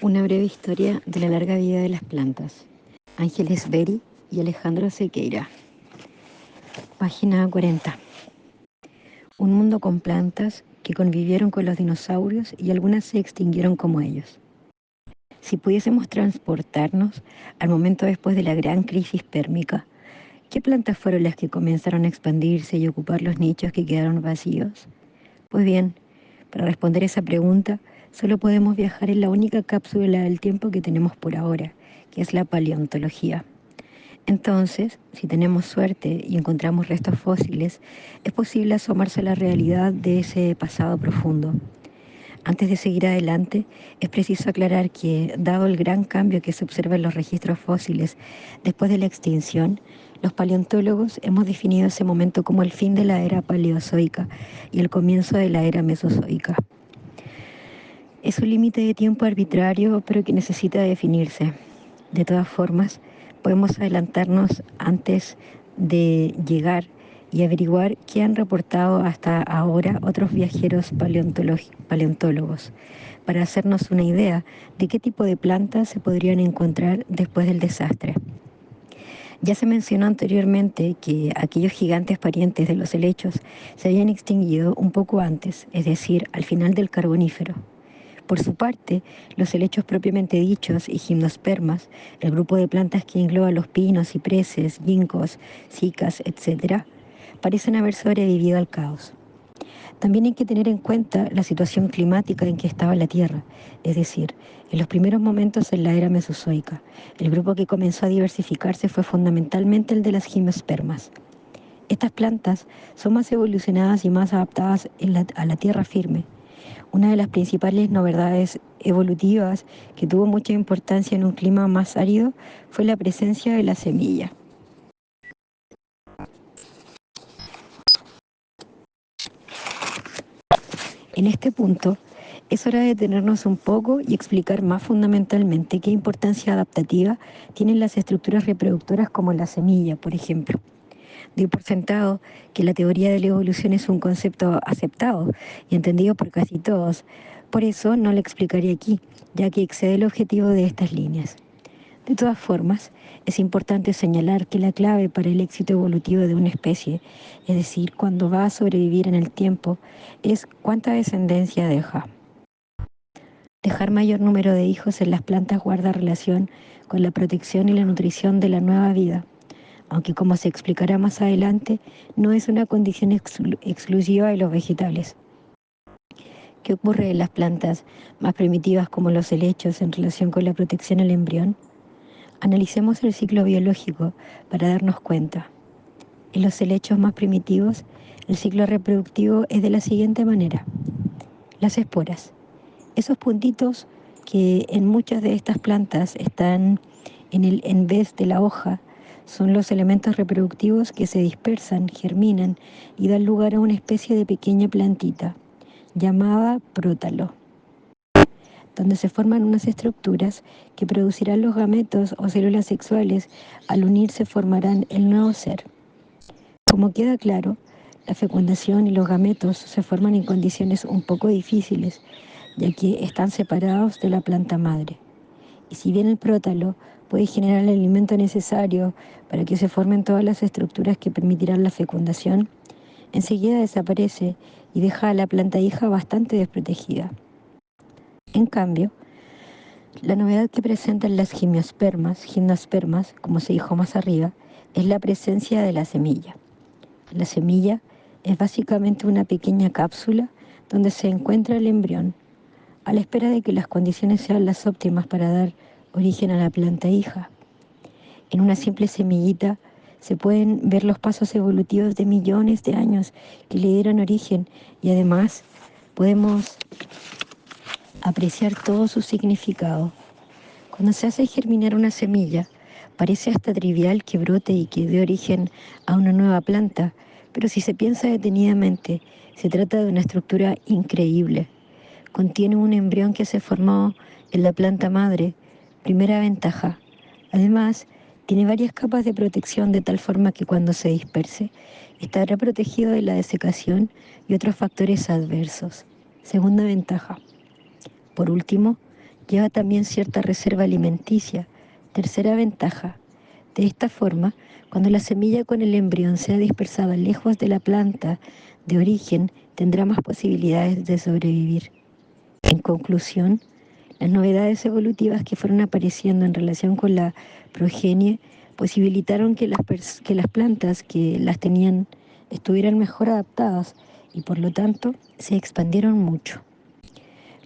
Una breve historia de la larga vida de las plantas. Ángeles Berry y Alejandro Sequeira. Página 40. Un mundo con plantas que convivieron con los dinosaurios y algunas se extinguieron como ellos. Si pudiésemos transportarnos al momento después de la gran crisis pérmica, ¿qué plantas fueron las que comenzaron a expandirse y ocupar los nichos que quedaron vacíos? Pues bien, para responder esa pregunta, solo podemos viajar en la única cápsula del tiempo que tenemos por ahora, que es la paleontología. Entonces, si tenemos suerte y encontramos restos fósiles, es posible asomarse a la realidad de ese pasado profundo. Antes de seguir adelante, es preciso aclarar que, dado el gran cambio que se observa en los registros fósiles después de la extinción, los paleontólogos hemos definido ese momento como el fin de la era paleozoica y el comienzo de la era mesozoica. Es un límite de tiempo arbitrario, pero que necesita definirse. De todas formas, podemos adelantarnos antes de llegar y averiguar qué han reportado hasta ahora otros viajeros paleontólogos, para hacernos una idea de qué tipo de plantas se podrían encontrar después del desastre. Ya se mencionó anteriormente que aquellos gigantes parientes de los helechos se habían extinguido un poco antes, es decir, al final del Carbonífero. Por su parte, los helechos propiamente dichos y gimnospermas, el grupo de plantas que engloba los pinos, cipreses, ginkgos, cicas, etc., parecen haber sobrevivido al caos. También hay que tener en cuenta la situación climática en que estaba la Tierra, es decir, en los primeros momentos en la era mesozoica, el grupo que comenzó a diversificarse fue fundamentalmente el de las gimnospermas. Estas plantas son más evolucionadas y más adaptadas a la tierra firme. Una de las principales novedades evolutivas que tuvo mucha importancia en un clima más árido fue la presencia de la semilla. En este punto, es hora de detenernos un poco y explicar más fundamentalmente qué importancia adaptativa tienen las estructuras reproductoras como la semilla, por ejemplo. Doy por sentado que la teoría de la evolución es un concepto aceptado y entendido por casi todos. Por eso no lo explicaré aquí, ya que excede el objetivo de estas líneas. De todas formas, es importante señalar que la clave para el éxito evolutivo de una especie, es decir, cuando va a sobrevivir en el tiempo, es cuánta descendencia deja. Dejar mayor número de hijos en las plantas guarda relación con la protección y la nutrición de la nueva vida, aunque como se explicará más adelante, no es una condición exclusiva de los vegetales. ¿Qué ocurre en las plantas más primitivas como los helechos en relación con la protección al embrión? Analicemos el ciclo biológico para darnos cuenta. En los helechos más primitivos, el ciclo reproductivo es de la siguiente manera. Las esporas, esos puntitos que en muchas de estas plantas están en vez de la hoja, son los elementos reproductivos que se dispersan, germinan y dan lugar a una especie de pequeña plantita llamada prótalo, donde se forman unas estructuras que producirán los gametos o células sexuales. Al unirse formarán el nuevo ser. Como queda claro, la fecundación y los gametos se forman en condiciones un poco difíciles, ya que están separados de la planta madre. Y si bien el prótalo puede generar el alimento necesario para que se formen todas las estructuras que permitirán la fecundación, enseguida desaparece y deja a la planta hija bastante desprotegida. En cambio, la novedad que presentan las gimnospermas, como se dijo más arriba, es la presencia de la semilla. La semilla es básicamente una pequeña cápsula donde se encuentra el embrión, a la espera de que las condiciones sean las óptimas para dar origen a la planta hija. En una simple semillita se pueden ver los pasos evolutivos de millones de años que le dieron origen, y además podemos apreciar todo su significado. Cuando se hace germinar una semilla, parece hasta trivial que brote y que dé origen a una nueva planta, pero si se piensa detenidamente, se trata de una estructura increíble. Contiene un embrión que se formó en la planta madre, primera ventaja. Además, tiene varias capas de protección de tal forma que cuando se disperse, estará protegido de la desecación y otros factores adversos. Segunda ventaja. Por último, lleva también cierta reserva alimenticia. Tercera ventaja. De esta forma, cuando la semilla con el embrión sea dispersada lejos de la planta de origen, tendrá más posibilidades de sobrevivir. En conclusión, las novedades evolutivas que fueron apareciendo en relación con la progenie posibilitaron que las plantas que las tenían estuvieran mejor adaptadas y por lo tanto se expandieron mucho.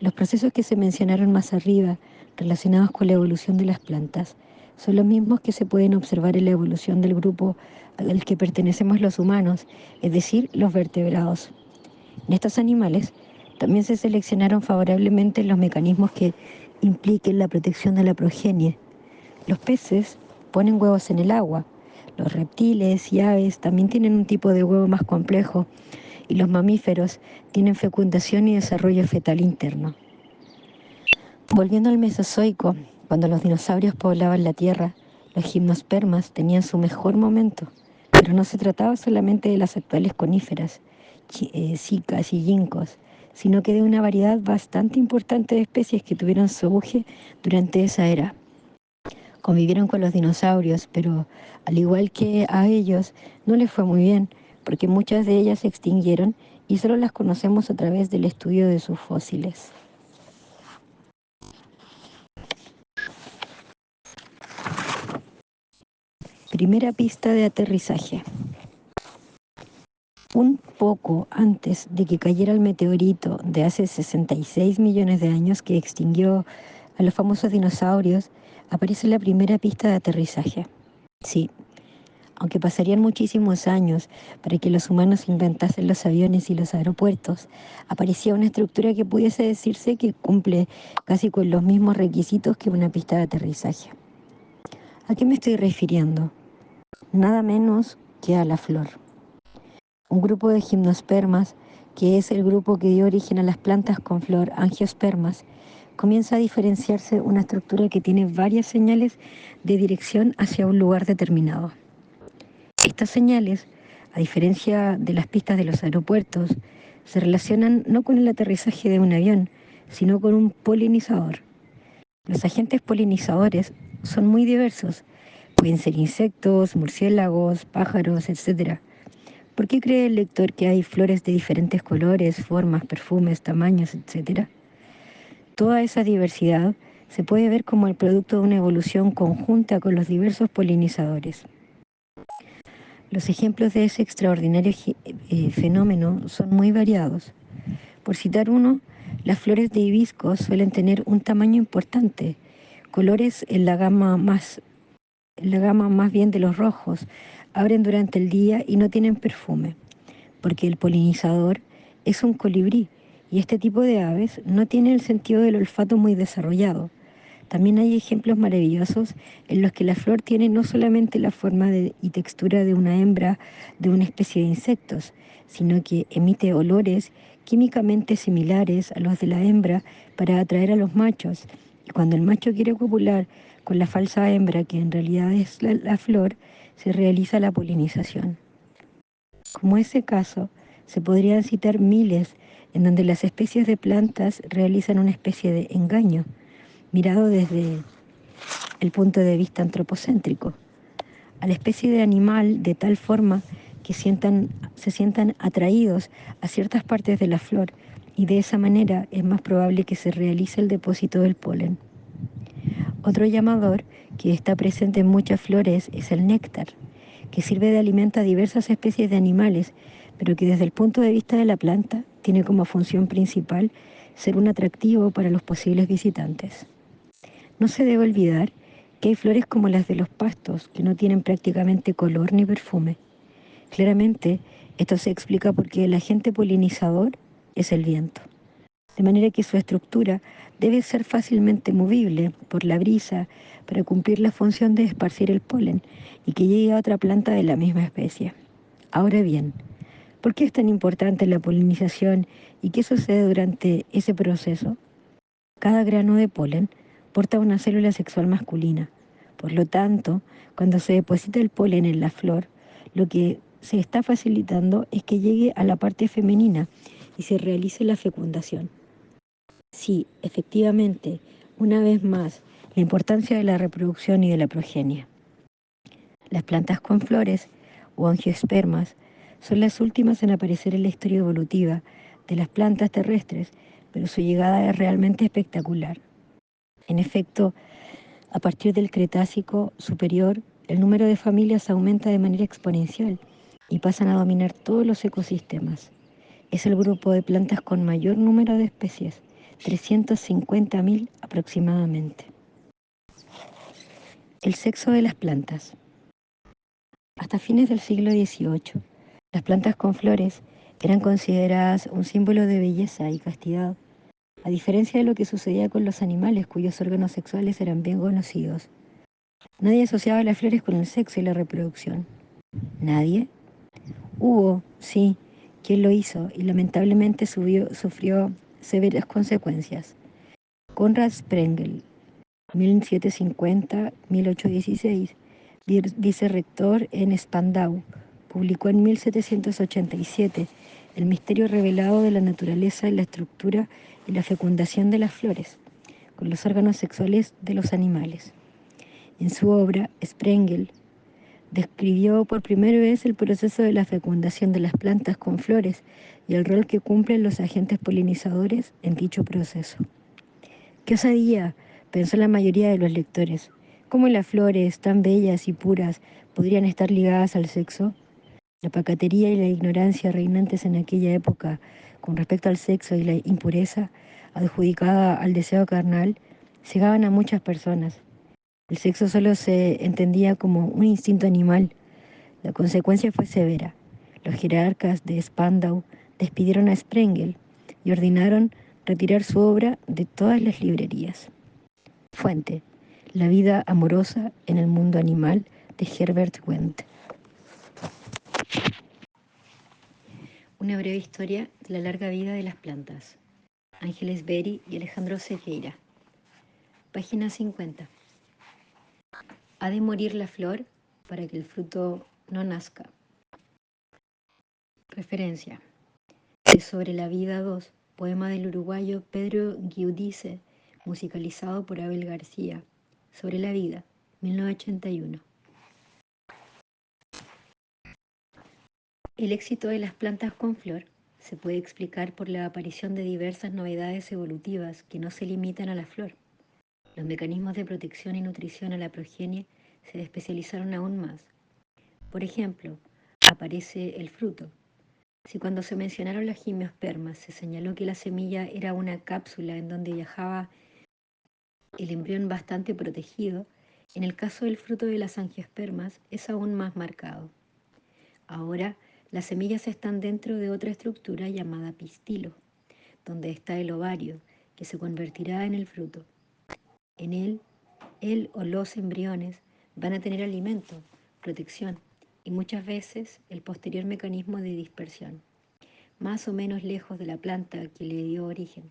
Los procesos que se mencionaron más arriba, relacionados con la evolución de las plantas, son los mismos que se pueden observar en la evolución del grupo al que pertenecemos los humanos, es decir, los vertebrados. En estos animales también se seleccionaron favorablemente los mecanismos que impliquen la protección de la progenie. Los peces ponen huevos en el agua. Los reptiles y aves también tienen un tipo de huevo más complejo y los mamíferos tienen fecundación y desarrollo fetal interno. Volviendo al Mesozoico, cuando los dinosaurios poblaban la Tierra, los gimnospermas tenían su mejor momento, pero no se trataba solamente de las actuales coníferas, cicas y ginkgos, sino que de una variedad bastante importante de especies que tuvieron su auge durante esa era. Convivieron con los dinosaurios, pero al igual que a ellos, no les fue muy bien, porque muchas de ellas se extinguieron y solo las conocemos a través del estudio de sus fósiles. Primera pista de aterrizaje. Un poco antes de que cayera el meteorito de hace 66 millones de años que extinguió a los famosos dinosaurios, aparece la primera pista de aterrizaje. Sí, aunque pasarían muchísimos años para que los humanos inventasen los aviones y los aeropuertos, aparecía una estructura que pudiese decirse que cumple casi con los mismos requisitos que una pista de aterrizaje. ¿A qué me estoy refiriendo? Nada menos que a la flor. Un grupo de gimnospermas, que es el grupo que dio origen a las plantas con flor, angiospermas, comienza a diferenciarse una estructura que tiene varias señales de dirección hacia un lugar determinado. Estas señales, a diferencia de las pistas de los aeropuertos, se relacionan no con el aterrizaje de un avión, sino con un polinizador. Los agentes polinizadores son muy diversos. Pueden ser insectos, murciélagos, pájaros, etc. ¿Por qué cree el lector que hay flores de diferentes colores, formas, perfumes, tamaños, etcétera? Toda esa diversidad se puede ver como el producto de una evolución conjunta con los diversos polinizadores. Los ejemplos de ese extraordinario fenómeno son muy variados. Por citar uno, las flores de hibisco suelen tener un tamaño importante, colores en la gama más bien de los rojos, abren durante el día y no tienen perfume, porque el polinizador es un colibrí y este tipo de aves no tiene el sentido del olfato muy desarrollado. También hay ejemplos maravillosos en los que la flor tiene no solamente la forma y textura de una hembra de una especie de insectos, sino que emite olores químicamente similares a los de la hembra para atraer a los machos. Y cuando el macho quiere copular con la falsa hembra, que en realidad es la flor, se realiza la polinización. Como ese caso, se podrían citar miles en donde las especies de plantas realizan una especie de engaño, mirado desde el punto de vista antropocéntrico, a la especie de animal de tal forma que se sientan atraídos a ciertas partes de la flor y de esa manera es más probable que se realice el depósito del polen. Otro llamador que está presente en muchas flores es el néctar, que sirve de alimento a diversas especies de animales, pero que desde el punto de vista de la planta tiene como función principal ser un atractivo para los posibles visitantes. No se debe olvidar que hay flores como las de los pastos, que no tienen prácticamente color ni perfume. Claramente, esto se explica porque el agente polinizador es el viento. De manera que su estructura debe ser fácilmente movible por la brisa para cumplir la función de esparcir el polen y que llegue a otra planta de la misma especie. Ahora bien, ¿por qué es tan importante la polinización y qué sucede durante ese proceso? Cada grano de polen porta una célula sexual masculina. Por lo tanto, cuando se deposita el polen en la flor, lo que se está facilitando es que llegue a la parte femenina y se realice la fecundación. Si efectivamente Una vez más, la importancia de la reproducción y de la progenie. Las plantas con flores, o angiospermas, son las últimas en aparecer en la historia evolutiva de las plantas terrestres, pero su llegada es realmente espectacular. En efecto, a partir del Cretácico superior, el número de familias aumenta de manera exponencial y pasan a dominar todos los ecosistemas. Es el grupo de plantas con mayor número de especies, 350.000 aproximadamente. El sexo de las plantas. Hasta fines del siglo XVIII, las plantas con flores eran consideradas un símbolo de belleza y castidad, a diferencia de lo que sucedía con los animales cuyos órganos sexuales eran bien conocidos. Nadie asociaba las flores con el sexo y la reproducción. ¿Nadie? Hubo, sí, quien lo hizo y lamentablemente sufrió severas consecuencias. Konrad Sprengel, 1750-1816, vicerrector en Spandau, publicó en 1787 El misterio revelado de la naturaleza, la estructura y la fecundación de las flores, con los órganos sexuales de los animales. En su obra, Sprengel describió por primera vez el proceso de la fecundación de las plantas con flores y el rol que cumplen los agentes polinizadores en dicho proceso. ¡Qué osadía!, pensó la mayoría de los lectores. ¿Cómo las flores, tan bellas y puras, podrían estar ligadas al sexo? La pacatería y la ignorancia reinantes en aquella época con respecto al sexo y la impureza, adjudicada al deseo carnal, cegaban a muchas personas. El sexo solo se entendía como un instinto animal. La consecuencia fue severa. Los jerarcas de Spandau despidieron a Sprengel y ordenaron retirar su obra de todas las librerías. Fuente: La vida amorosa en el mundo animal, de Herbert Wendt. Una breve historia de la larga vida de las plantas. Ángeles Berry y Alejandro Sequeira. Página 50. Ha de morir la flor para que el fruto no nazca. Referencia: de Sobre la vida 2, poema del uruguayo Pedro Giudice, musicalizado por Abel García. Sobre la vida, 1981. El éxito de las plantas con flor se puede explicar por la aparición de diversas novedades evolutivas que no se limitan a la flor. Los mecanismos de protección y nutrición a la progenie se especializaron aún más. Por ejemplo, aparece el fruto. Si cuando se mencionaron las gimnospermas se señaló que la semilla era una cápsula en donde viajaba el embrión bastante protegido, en el caso del fruto de las angiospermas es aún más marcado. Ahora, las semillas están dentro de otra estructura llamada pistilo, donde está el ovario, que se convertirá en el fruto. En él o los embriones van a tener alimento, protección y muchas veces el posterior mecanismo de dispersión, más o menos lejos de la planta que le dio origen.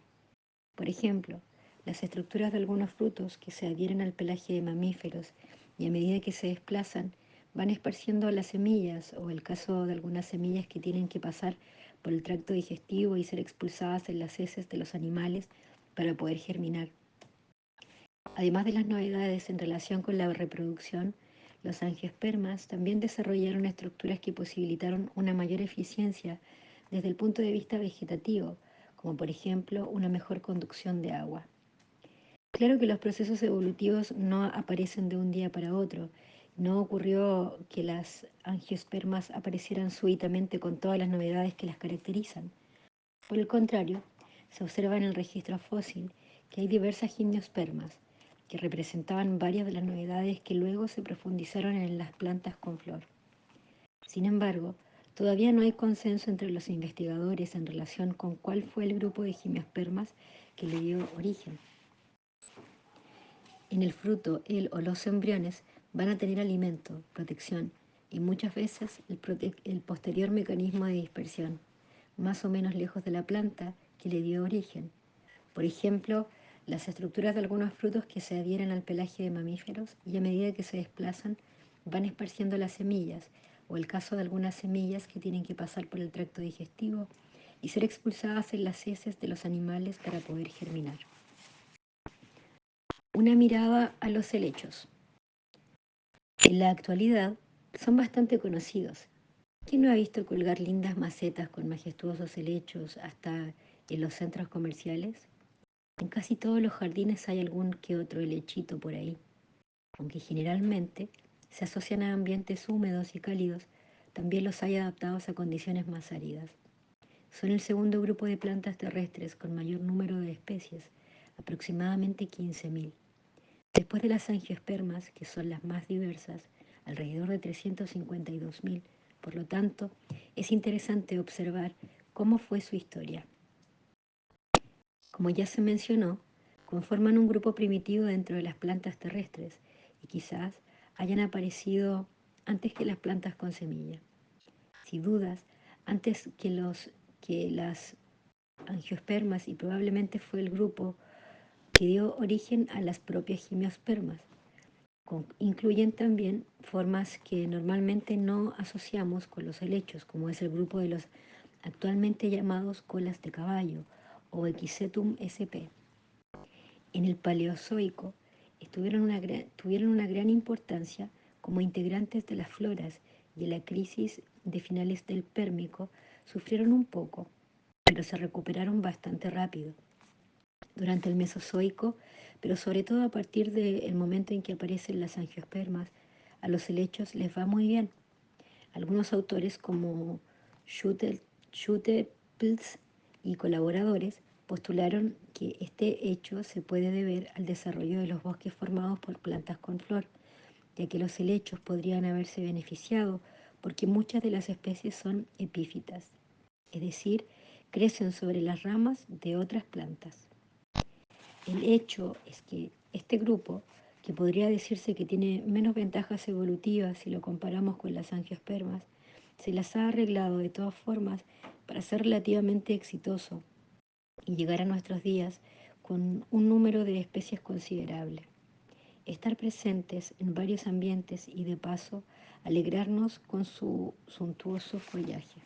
Por ejemplo, las estructuras de algunos frutos que se adhieren al pelaje de mamíferos y a medida que se desplazan van esparciendo las semillas, o el caso de algunas semillas que tienen que pasar por el tracto digestivo y ser expulsadas en las heces de los animales para poder germinar. Además de las novedades en relación con la reproducción, los angiospermas también desarrollaron estructuras que posibilitaron una mayor eficiencia desde el punto de vista vegetativo, como por ejemplo una mejor conducción de agua. Claro que los procesos evolutivos no aparecen de un día para otro. No ocurrió que las angiospermas aparecieran súbitamente con todas las novedades que las caracterizan. Por el contrario, se observa en el registro fósil que hay diversas gimnospermas que representaban varias de las novedades que luego se profundizaron en las plantas con flor. Sin embargo, todavía no hay consenso entre los investigadores en relación con cuál fue el grupo de gimnospermas que le dio origen. En el fruto, el o los embriones van a tener alimento, protección y muchas veces el posterior mecanismo de dispersión, más o menos lejos de la planta que le dio origen. Por ejemplo, las estructuras de algunos frutos que se adhieren al pelaje de mamíferos y a medida que se desplazan van esparciendo las semillas, o el caso de algunas semillas que tienen que pasar por el tracto digestivo y ser expulsadas en las heces de los animales para poder germinar. Una mirada a los helechos. En la actualidad son bastante conocidos. ¿Quién no ha visto colgar lindas macetas con majestuosos helechos hasta en los centros comerciales? En casi todos los jardines hay algún que otro helechito por ahí, aunque generalmente se asocian a ambientes húmedos y cálidos, también los hay adaptados a condiciones más áridas. Son el segundo grupo de plantas terrestres con mayor número de especies, aproximadamente 15.000. Después de las angiospermas, que son las más diversas, alrededor de 352.000. Por lo tanto, es interesante observar cómo fue su historia. Como ya se mencionó, conforman un grupo primitivo dentro de las plantas terrestres y quizás hayan aparecido antes que las plantas con semilla. Sin dudas, antes que las angiospermas, y probablemente fue el grupo que dio origen a las propias gimnospermas. Incluyen también formas que normalmente no asociamos con los helechos, como es el grupo de los actualmente llamados colas de caballo o Equisetum sp. En el Paleozoico tuvieron una gran importancia como integrantes de las floras, y en la crisis de finales del Pérmico sufrieron un poco, pero se recuperaron bastante rápido. Durante el Mesozoico, pero sobre todo a partir del momento en que aparecen las angiospermas, a los helechos les va muy bien. Algunos autores como Schutterpils y colaboradores postularon que este hecho se puede deber al desarrollo de los bosques formados por plantas con flor, ya que los helechos podrían haberse beneficiado porque muchas de las especies son epífitas, es decir, crecen sobre las ramas de otras plantas. El hecho es que este grupo, que podría decirse que tiene menos ventajas evolutivas si lo comparamos con las angiospermas, se las ha arreglado de todas formas para ser relativamente exitoso y llegar a nuestros días con un número de especies considerable. Estar presentes en varios ambientes y de paso alegrarnos con su suntuoso follaje.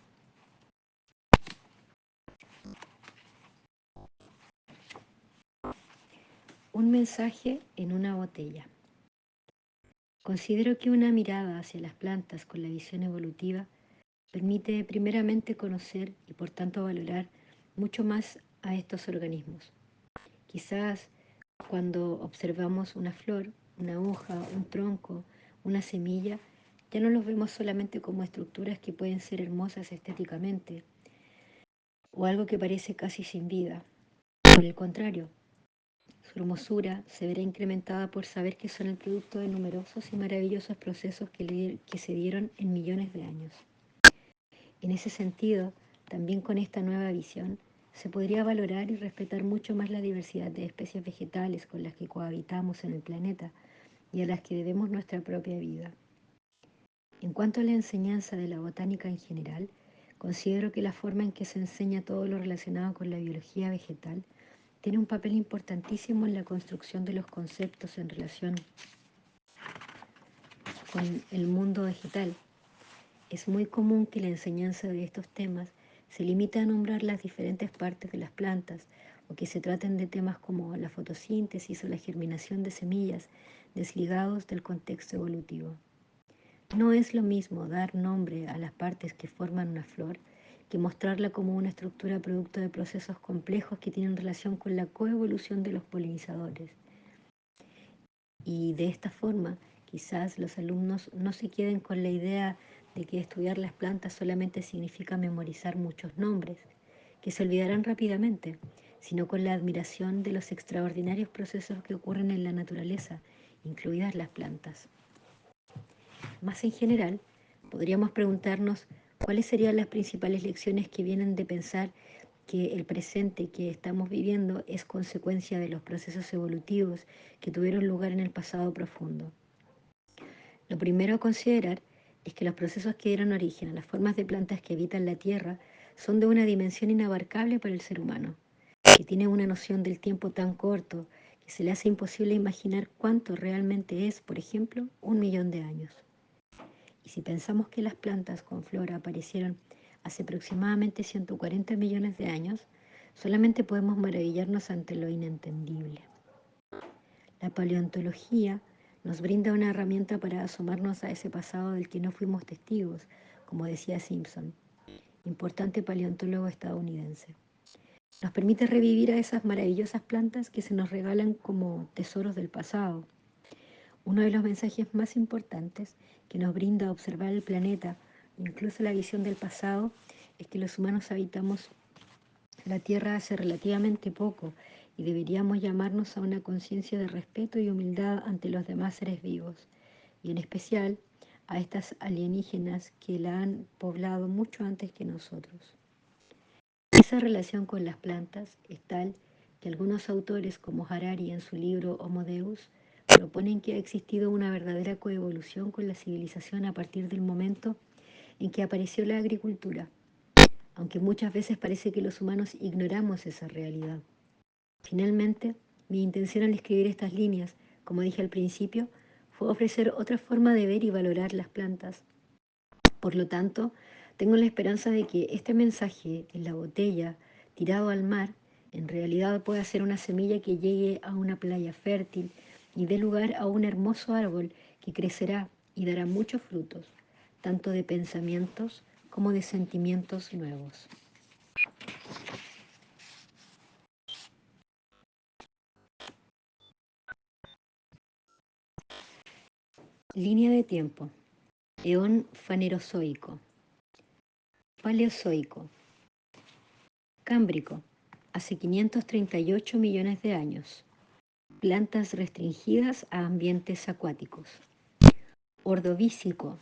Un mensaje en una botella. Considero que una mirada hacia las plantas con la visión evolutiva permite primeramente conocer y por tanto valorar mucho más a estos organismos. Quizás cuando observamos una flor, una hoja, un tronco, una semilla, ya no los vemos solamente como estructuras que pueden ser hermosas estéticamente o algo que parece casi sin vida. Por el contrario, su hermosura se verá incrementada por saber que son el producto de numerosos y maravillosos procesos que se dieron en millones de años. En ese sentido, también con esta nueva visión, se podría valorar y respetar mucho más la diversidad de especies vegetales con las que cohabitamos en el planeta y a las que debemos nuestra propia vida. En cuanto a la enseñanza de la botánica en general, considero que la forma en que se enseña todo lo relacionado con la biología vegetal tiene un papel importantísimo en la construcción de los conceptos en relación con el mundo vegetal. Es muy común que la enseñanza de estos temas se limite a nombrar las diferentes partes de las plantas o que se traten de temas como la fotosíntesis o la germinación de semillas desligados del contexto evolutivo. No es lo mismo dar nombre a las partes que forman una flor que mostrarla como una estructura producto de procesos complejos que tienen relación con la coevolución de los polinizadores. Y de esta forma, quizás los alumnos no se queden con la idea de que estudiar las plantas solamente significa memorizar muchos nombres, que se olvidarán rápidamente, sino con la admiración de los extraordinarios procesos que ocurren en la naturaleza, incluidas las plantas. Más en general, podríamos preguntarnos cuáles serían las principales lecciones que vienen de pensar que el presente que estamos viviendo es consecuencia de los procesos evolutivos que tuvieron lugar en el pasado profundo. Lo primero a considerar es que los procesos que dieron origen a las formas de plantas que habitan la Tierra son de una dimensión inabarcable para el ser humano, que tiene una noción del tiempo tan corto que se le hace imposible imaginar cuánto realmente es, por ejemplo, 1.000.000 de años. Y si pensamos que las plantas con flora aparecieron hace aproximadamente 140 millones de años, solamente podemos maravillarnos ante lo inentendible. La paleontología nos brinda una herramienta para asomarnos a ese pasado del que no fuimos testigos, como decía Simpson, importante paleontólogo estadounidense. Nos permite revivir a esas maravillosas plantas que se nos regalan como tesoros del pasado. Uno de los mensajes más importantes que nos brinda observar el planeta, incluso la visión del pasado, es que los humanos habitamos la Tierra hace relativamente poco y deberíamos llamarnos a una conciencia de respeto y humildad ante los demás seres vivos, y en especial a estas alienígenas que la han poblado mucho antes que nosotros. Esa relación con las plantas es tal que algunos autores, como Harari en su libro Homo Deus, proponen que ha existido una verdadera coevolución con la civilización a partir del momento en que apareció la agricultura, aunque muchas veces parece que los humanos ignoramos esa realidad. Finalmente, mi intención al escribir estas líneas, como dije al principio, fue ofrecer otra forma de ver y valorar las plantas. Por lo tanto, tengo la esperanza de que este mensaje en la botella, tirado al mar, en realidad pueda ser una semilla que llegue a una playa fértil y dé lugar a un hermoso árbol que crecerá y dará muchos frutos, tanto de pensamientos como de sentimientos nuevos. Línea de tiempo. Eón fanerozoico. Paleozoico. Cámbrico. Hace 538 millones de años. Plantas restringidas a ambientes acuáticos. Ordovícico.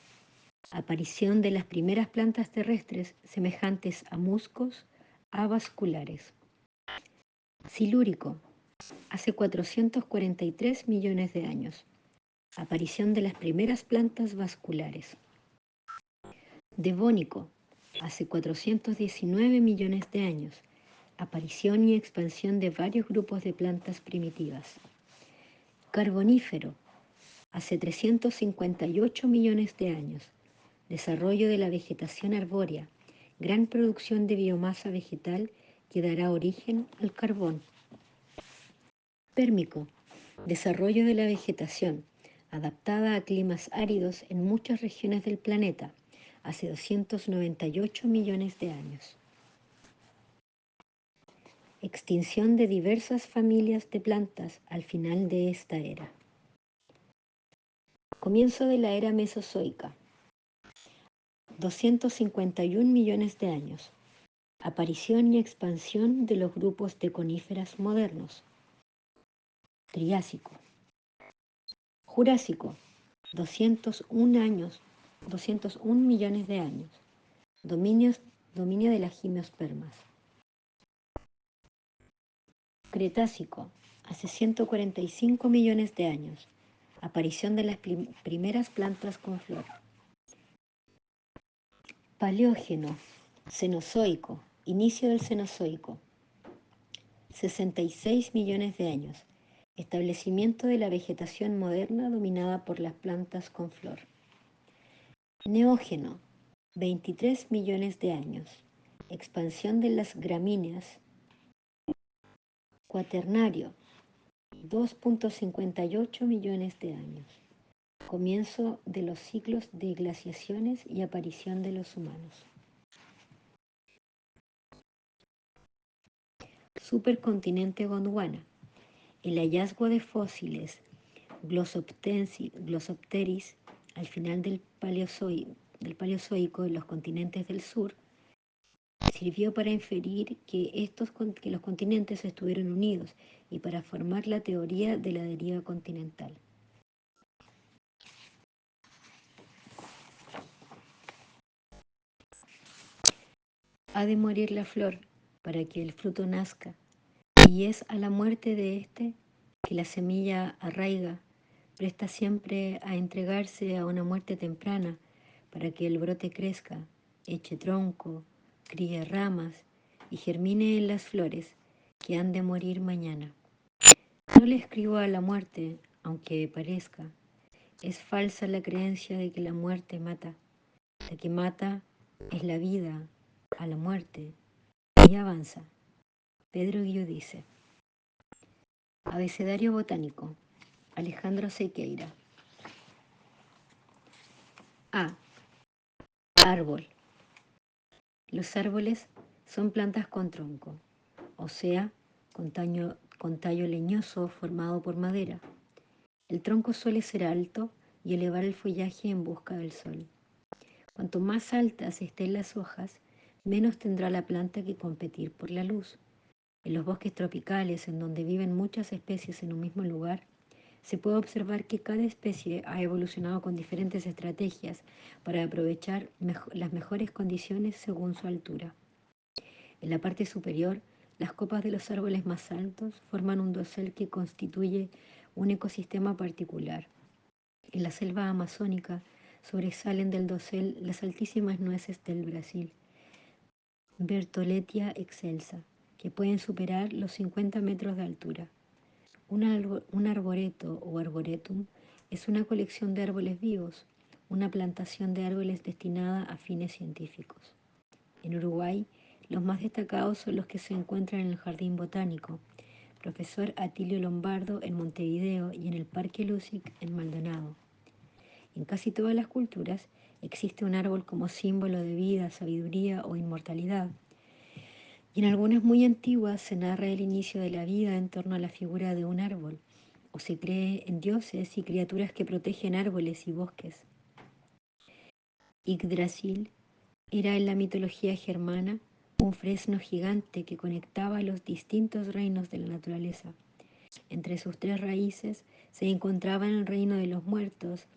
Aparición de las primeras plantas terrestres semejantes a musgos avasculares. Silúrico. Hace 443 millones de años. Aparición de las primeras plantas vasculares. Devónico, hace 419 millones de años, aparición y expansión de varios grupos de plantas primitivas. Carbonífero, hace 358 millones de años, desarrollo de la vegetación arbórea, gran producción de biomasa vegetal que dará origen al carbón. Pérmico, desarrollo de la vegetación, adaptada a climas áridos en muchas regiones del planeta, hace 298 millones de años. Extinción de diversas familias de plantas al final de esta era. Comienzo de la era mesozoica, 251 millones de años. Aparición y expansión de los grupos de coníferas modernos. Triásico. Jurásico, 201 años, 201 millones de años. Dominio de las gimnospermas. Cretácico, hace 145 millones de años. Aparición de las primeras plantas con flor. Paleógeno, Cenozoico, inicio del Cenozoico, 66 millones de años. Establecimiento de la vegetación moderna dominada por las plantas con flor. Neógeno, 23 millones de años. Expansión de las gramíneas. Cuaternario, 2.58 millones de años. Comienzo de los ciclos de glaciaciones y aparición de los humanos. Supercontinente Gondwana. El hallazgo de fósiles Glossopteris al final del Paleozoico en los continentes del sur sirvió para inferir que los continentes estuvieron unidos y para formar la teoría de la deriva continental. Ha de morir la flor para que el fruto nazca, y es a la muerte de éste que la semilla arraiga, presta siempre a entregarse a una muerte temprana para que el brote crezca, eche tronco, críe ramas y germine en las flores que han de morir mañana. No le escribo a la muerte, aunque parezca. Es falsa la creencia de que la muerte mata. La que mata es la vida a la muerte y avanza. Pedro Guiu dice. Abecedario botánico. Alejandro Sequeira. A. Árbol. Los árboles son plantas con tronco, o sea, con tallo leñoso formado por madera. El tronco suele ser alto y elevar el follaje en busca del sol. Cuanto más altas estén las hojas, menos tendrá la planta que competir por la luz. En los bosques tropicales, en donde viven muchas especies en un mismo lugar, se puede observar que cada especie ha evolucionado con diferentes estrategias para aprovechar las mejores condiciones según su altura. En la parte superior, las copas de los árboles más altos forman un dosel que constituye un ecosistema particular. En la selva amazónica sobresalen del dosel las altísimas nueces del Brasil, Bertholletia excelsa, que pueden superar los 50 metros de altura. Un arboreto o arboretum es una colección de árboles vivos, una plantación de árboles destinada a fines científicos. En Uruguay, los más destacados son los que se encuentran en el Jardín Botánico, Profesor Atilio Lombardo en Montevideo y en el Parque Lusic en Maldonado. En casi todas las culturas existe un árbol como símbolo de vida, sabiduría o inmortalidad. Y en algunas muy antiguas se narra el inicio de la vida en torno a la figura de un árbol, o se cree en dioses y criaturas que protegen árboles y bosques. Yggdrasil era en la mitología germana un fresno gigante que conectaba los distintos reinos de la naturaleza. Entre sus tres raíces se encontraban el reino de los muertos,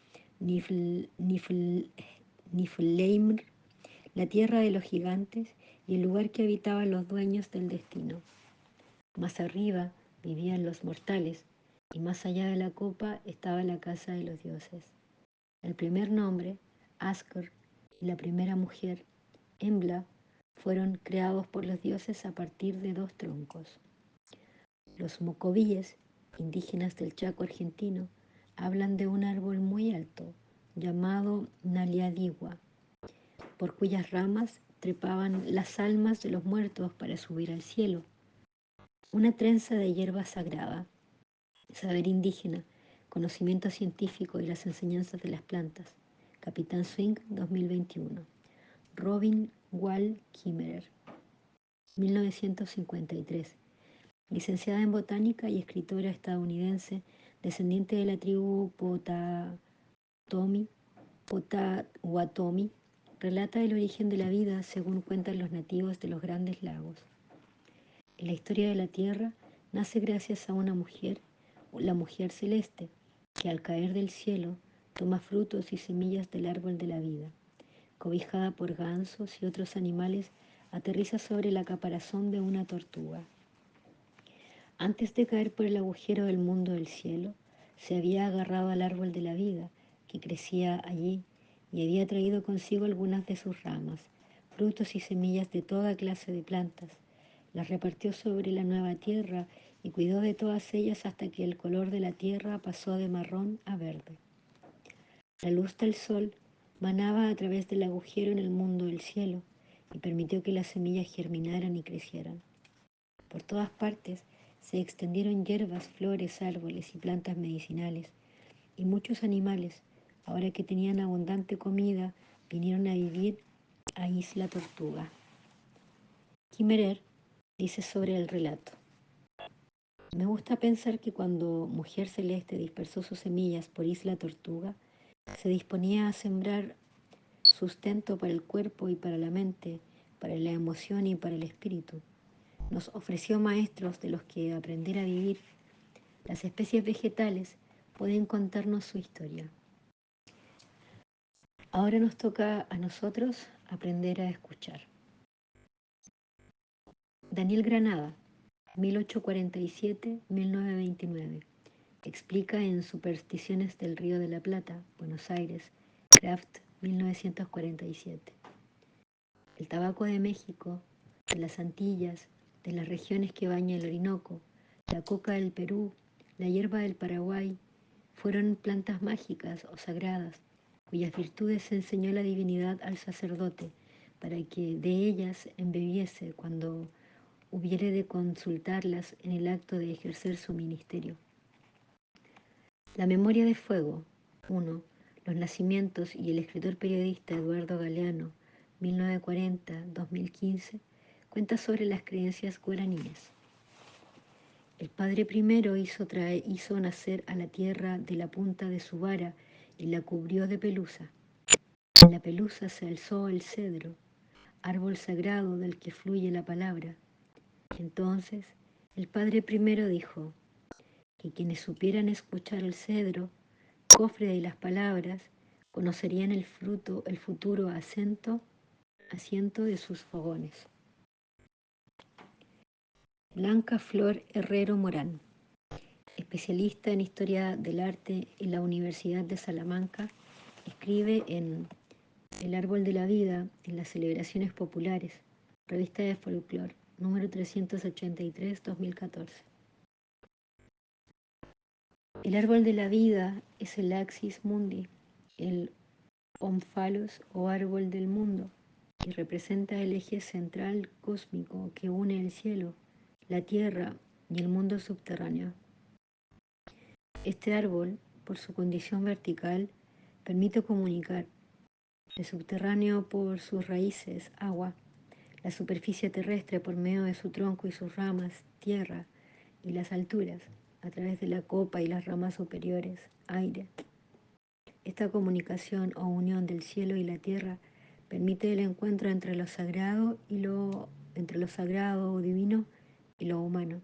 Niflheimr, la tierra de los gigantes y el lugar que habitaban los dueños del destino. Más arriba vivían los mortales y más allá de la copa estaba la casa de los dioses. El primer nombre, Askr, y la primera mujer, Embla, fueron creados por los dioses a partir de dos troncos. Los mocovíes, indígenas del Chaco argentino, hablan de un árbol muy alto llamado Naliadigua, por cuyas ramas trepaban las almas de los muertos para subir al cielo. Una trenza de hierba sagrada, saber indígena, conocimiento científico y las enseñanzas de las plantas. Capitán Swing 2021. Robin Wall Kimmerer, 1953. Licenciada en botánica y escritora estadounidense, descendiente de la tribu Potawatomi, relata el origen de la vida según cuentan los nativos de los Grandes Lagos. En la historia de la Tierra nace gracias a una mujer, la mujer celeste, que al caer del cielo toma frutos y semillas del árbol de la vida. Cobijada por gansos y otros animales, aterriza sobre la caparazón de una tortuga. Antes de caer por el agujero del mundo del cielo, se había agarrado al árbol de la vida que crecía allí y había traído consigo algunas de sus ramas, frutos y semillas de toda clase de plantas. Las repartió sobre la nueva tierra y cuidó de todas ellas hasta que el color de la tierra pasó de marrón a verde. La luz del sol manaba a través del agujero en el mundo del cielo y permitió que las semillas germinaran y crecieran. Por todas partes se extendieron hierbas, flores, árboles y plantas medicinales, y muchos animales, ahora que tenían abundante comida, vinieron a vivir a Isla Tortuga. Kimmerer dice sobre el relato: me gusta pensar que cuando Mujer Celeste dispersó sus semillas por Isla Tortuga, se disponía a sembrar sustento para el cuerpo y para la mente, para la emoción y para el espíritu. Nos ofreció maestros de los que aprender a vivir. Las especies vegetales pueden contarnos su historia. Ahora nos toca a nosotros aprender a escuchar. Daniel Granada, 1847-1929, explica en Supersticiones del Río de la Plata, Buenos Aires, Kraft, 1947. El tabaco de México, de las Antillas, de las regiones que baña el Orinoco, la coca del Perú, la hierba del Paraguay, fueron plantas mágicas o sagradas, cuyas virtudes enseñó la divinidad al sacerdote, para que de ellas embebiese cuando hubiere de consultarlas en el acto de ejercer su ministerio. La memoria de fuego. 1. Los nacimientos y el escritor periodista Eduardo Galeano, 1940-2015, cuenta sobre las creencias guaraníes. El Padre primero hizo nacer a la tierra de la punta de su vara y la cubrió de pelusa. En la pelusa se alzó el cedro, árbol sagrado del que fluye la palabra. Entonces el Padre primero dijo que quienes supieran escuchar el cedro, cofre de las palabras, conocerían el futuro asiento de sus fogones. Blanca Flor Herrero Morán, especialista en Historia del Arte en la Universidad de Salamanca, escribe en El Árbol de la Vida en las celebraciones populares, revista de folclore, número 383, 2014. El árbol de la vida es el Axis Mundi, el Omphalos o árbol del mundo, y representa el eje central cósmico que une el cielo, la tierra y el mundo subterráneo. Este árbol, por su condición vertical, permite comunicar el subterráneo por sus raíces, agua, la superficie terrestre por medio de su tronco y sus ramas, tierra, y las alturas, a través de la copa y las ramas superiores, aire. Esta comunicación o unión del cielo y la tierra permite el encuentro entre lo sagrado o divino y lo humano.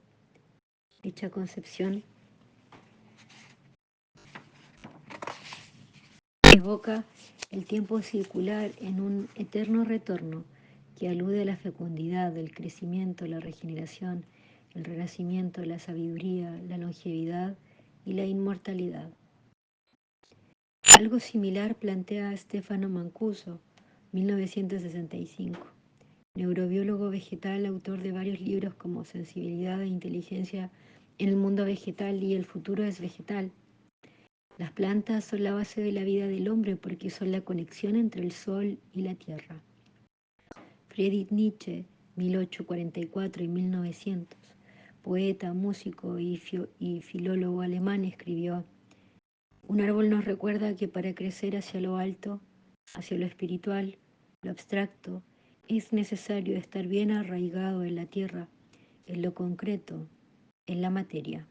Dicha concepción evoca el tiempo circular en un eterno retorno que alude a la fecundidad, el crecimiento, la regeneración, el renacimiento, la sabiduría, la longevidad y la inmortalidad. Algo similar plantea Stefano Mancuso, 1965, neurobiólogo vegetal, autor de varios libros como Sensibilidad e Inteligencia en el mundo vegetal y El futuro es vegetal. Las plantas son la base de la vida del hombre porque son la conexión entre el sol y la tierra. Friedrich Nietzsche, 1844 y 1900, poeta, músico y filólogo alemán, escribió: un árbol nos recuerda que para crecer hacia lo alto, hacia lo espiritual, lo abstracto, es necesario estar bien arraigado en la tierra, en lo concreto, en la materia.